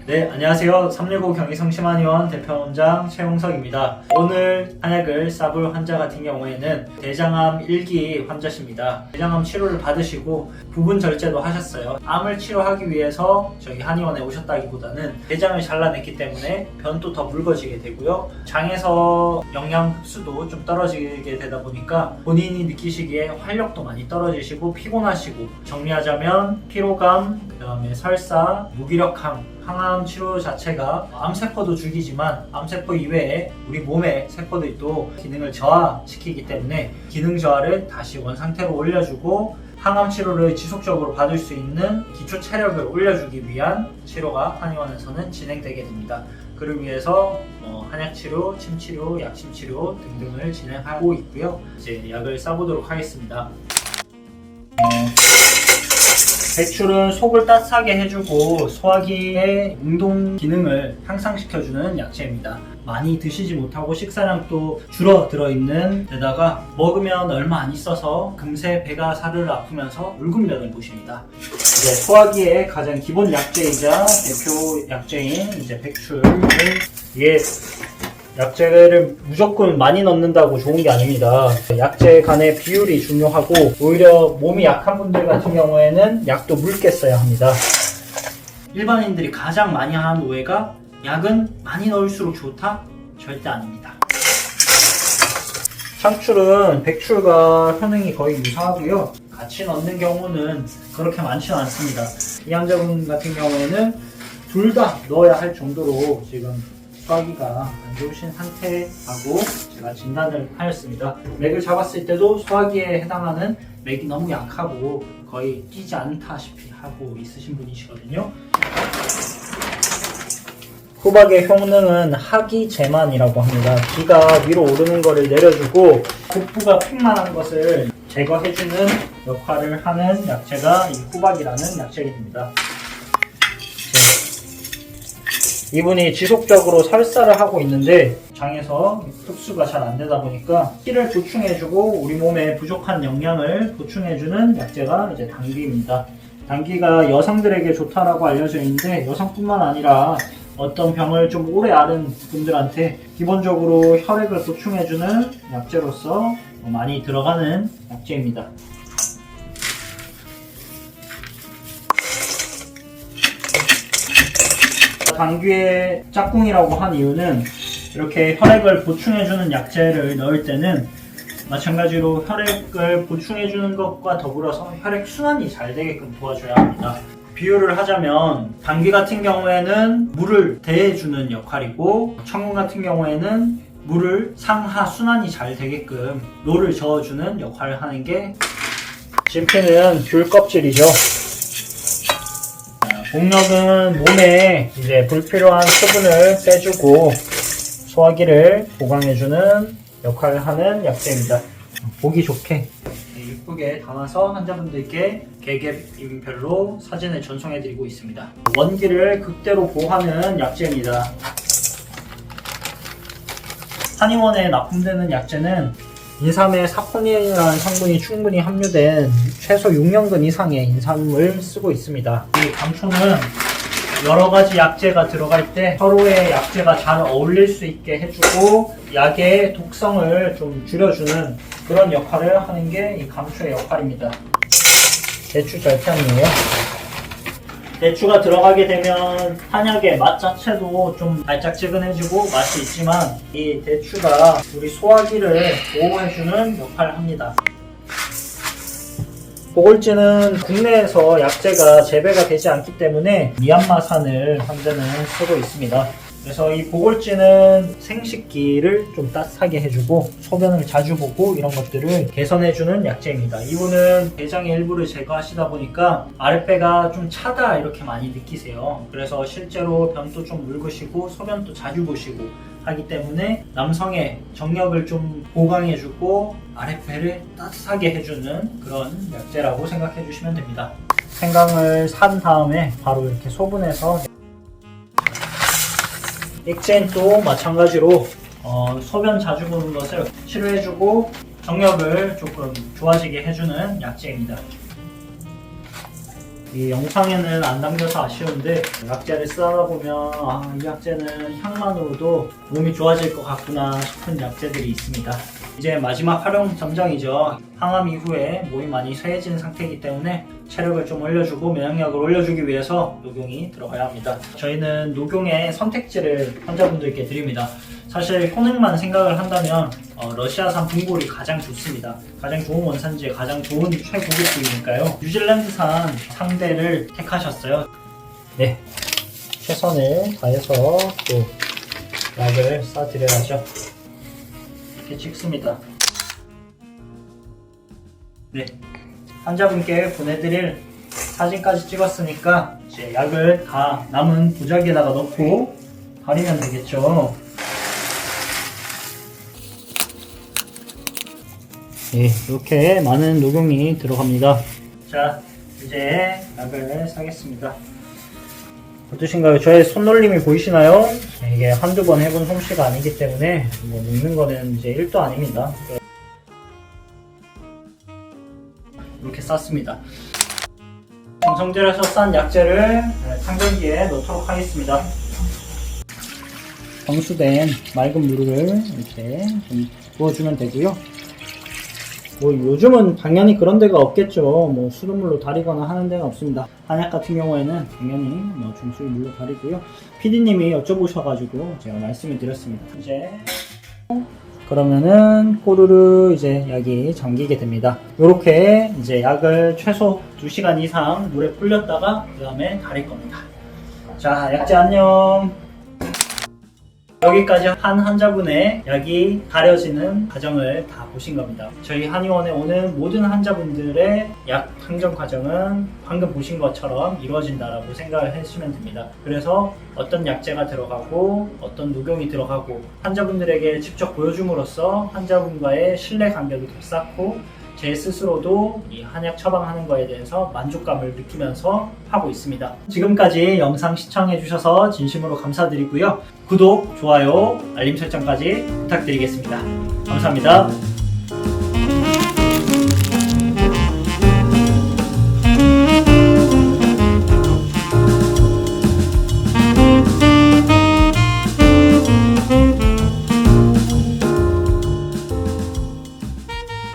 네, 안녕하세요. 365 경기성심한의원 대표원장 최홍석입니다. 오늘 한약을 싸볼 환자 같은 경우에는 대장암 1기 환자십니다. 대장암 치료를 받으시고 부분 절제도 하셨어요. 암을 치료하기 위해서 저희 한의원에 오셨다기보다는 대장을 잘라냈기 때문에 변도 더 묽어지게 되고요. 장에서 영양 흡수도 좀 떨어지게 되다 보니까 본인이 느끼시기에 활력도 많이 떨어지시고 피곤하시고, 정리하자면 피로감, 그 다음에 설사, 무기력함, 항암 치료 자체가 암세포도 죽이지만 암세포 이외에 우리 몸의 세포들도 기능을 저하시키기 때문에 기능 저하를 다시 원상태로 올려주고 항암 치료를 지속적으로 받을 수 있는 기초 체력을 올려주기 위한 치료가 한의원에서는 진행되게 됩니다. 그를 위해서 한약 치료, 침 치료, 약침 치료 등등을 진행하고 있고요. 이제 약을 싸보도록 하겠습니다. 백출은 속을 따뜻하게 해주고 소화기의 운동 기능을 향상시켜주는 약재입니다. 많이 드시지 못하고 식사량도 줄어들어 있는 데다가 먹으면 얼마 안 있어서 금세 배가 사르르 아프면서 묽은면을 보십니다. 이제 소화기의 가장 기본 약재이자 대표 약재인 이제 백출을 약재를 무조건 많이 넣는다고 좋은 게 아닙니다. 약재 간의 비율이 중요하고 오히려 몸이 약한 분들 같은 경우에는 약도 묽게 써야 합니다. 일반인들이 가장 많이 하는 오해가 약은 많이 넣을수록 좋다? 절대 아닙니다. 상출은 백출과 효능이 거의 유사하고요. 같이 넣는 경우는 그렇게 많지는 않습니다. 이 환자분 같은 경우에는 둘 다 넣어야 할 정도로 지금 소화기가 안 좋으신 상태라고 제가 진단을 하였습니다. 맥을 잡았을 때도 소화기에 해당하는 맥이 너무 약하고 거의 뛰지 않다시피 하고 있으신 분이시거든요. 호박의 효능은 하기제만이라고 합니다. 기가 위로 오르는 것을 내려주고 복부가 팽만한 것을 제거해주는 역할을 하는 약재가 이 호박이라는 약재입니다. 이분이 지속적으로 설사를 하고 있는데 장에서 흡수가 잘 안 되다 보니까 피를 보충해주고 우리 몸에 부족한 영양을 보충해주는 약재가 이제 당귀입니다. 당귀가 여성들에게 좋다라고 알려져 있는데 여성뿐만 아니라 어떤 병을 좀 오래 앓은 분들한테 기본적으로 혈액을 보충해주는 약재로서 많이 들어가는 약재입니다. 당귀의 짝꿍이라고 한 이유는 이렇게 혈액을 보충해주는 약재를 넣을 때는 마찬가지로 혈액을 보충해주는 것과 더불어서 혈액 순환이 잘 되게끔 도와줘야 합니다. 비유를 하자면 당귀 같은 경우에는 물을 대해주는 역할이고 청군 같은 경우에는 물을 상하 순환이 잘 되게끔 노를 저어주는 역할을 하는 게 진피는 귤 껍질이죠. 복력은 몸에 이제 불필요한 수분을 빼주고 소화기를 보강해주는 역할을 하는 약재입니다. 보기 좋게 예쁘게 담아서 환자분들께 계급별로 사진을 전송해드리고 있습니다. 원기를 극대로 보호하는 약재입니다. 한의원에 납품되는 약재는 인삼에 사포닌이라는 성분이 충분히 함유된 최소 6년근 이상의 인삼을 쓰고 있습니다. 이 감초는 여러가지 약재가 들어갈 때 서로의 약재가 잘 어울릴 수 있게 해주고 약의 독성을 좀 줄여주는 그런 역할을 하는 게 이 감초의 역할입니다. 대추 절편이에요. 대추가 들어가게 되면 한약의 맛 자체도 좀 달짝지근해지고 맛이 있지만 이 대추가 우리 소화기를 보호해주는 역할을 합니다. 보골지는 국내에서 약재가 재배가 되지 않기 때문에 미얀마산을 현재는 쓰고 있습니다. 그래서 이 보골지는 생식기를 좀 따뜻하게 해주고 소변을 자주 보고 이런 것들을 개선해주는 약재입니다. 이분은 대장의 일부를 제거하시다 보니까 아랫배가 좀 차다 이렇게 많이 느끼세요. 그래서 실제로 변도 좀 묽으시고 소변도 자주 보시고 하기 때문에 남성의 정력을 좀 보강해주고 아랫배를 따뜻하게 해주는 그런 약재라고 생각해 주시면 됩니다. 생강을 산 다음에 바로 이렇게 소분해서 액체인도 마찬가지로 소변 자주 보는 것을 치료해주고 정력을 조금 좋아지게 해주는 약재입니다. 이 영상에는 안 담겨서 아쉬운데 약재를 쓰다 보면 이 약재는 향만으로도 몸이 좋아질 것 같구나 싶은 약재들이 있습니다. 이제 마지막 활용 점정이죠. 항암 이후에 몸이 많이 쇠해진 상태이기 때문에 체력을 좀 올려주고 면역력을 올려주기 위해서 녹용이 들어가야 합니다. 저희는 녹용의 선택지를 환자분들께 드립니다. 사실 효능만 생각을 한다면 러시아산 분골이 가장 좋습니다. 가장 좋은 원산지에 가장 좋은 최고급부이니까요. 뉴질랜드산 상대를 택하셨어요. 네, 최선을 다해서 또 약을 쏴드려야죠. 이렇게 찍습니다. 네, 환자분께 보내드릴 사진까지 찍었으니까 이제 약을 다 남은 보자기에다가 넣고 가리면 되겠죠. 네, 이렇게 많은 녹용이 들어갑니다. 자, 이제 약을 사겠습니다. 어떠신가요? 저의 손놀림이 보이시나요? 이게 한두 번 해본 솜씨가 아니기 때문에 뭐 먹는 거는 이제 1도 아닙니다. 이렇게 쌌습니다. 정성들여서 싼 약재를 상전기에 넣도록 하겠습니다. 정수된 맑은 물을 이렇게 좀 부어주면 되고요. 뭐 요즘은 당연히 그런 데가 없겠죠. 뭐 수돗물로 다리거나 하는 데는 없습니다. 한약 같은 경우에는 당연히 뭐 중수물로 다리고요. PD님이 여쭤보셔가지고 제가 말씀을 드렸습니다. 이제 그러면은 꼬르르 이제 약이 잠기게 됩니다. 이렇게 이제 약을 최소 2시간 이상 물에 불렸다가 그 다음에 가릴 겁니다. 자, 약재 안녕. 여기까지 한 환자분의 약이 가려지는 과정을 다 보신 겁니다. 저희 한의원에 오는 모든 환자분들의 약 항정 과정은 방금 보신 것처럼 이루어진다라고 생각을 해주시면 됩니다. 그래서 어떤 약재가 들어가고 어떤 녹용이 들어가고 환자분들에게 직접 보여줌으로써 환자분과의 신뢰 관계도 더 쌓고 제 스스로도 이 한약 처방하는 거에 대해서 만족감을 느끼면서 하고 있습니다. 지금까지 영상 시청해주셔서 진심으로 감사드리고요. 구독, 좋아요, 알림 설정까지 부탁드리겠습니다. 감사합니다.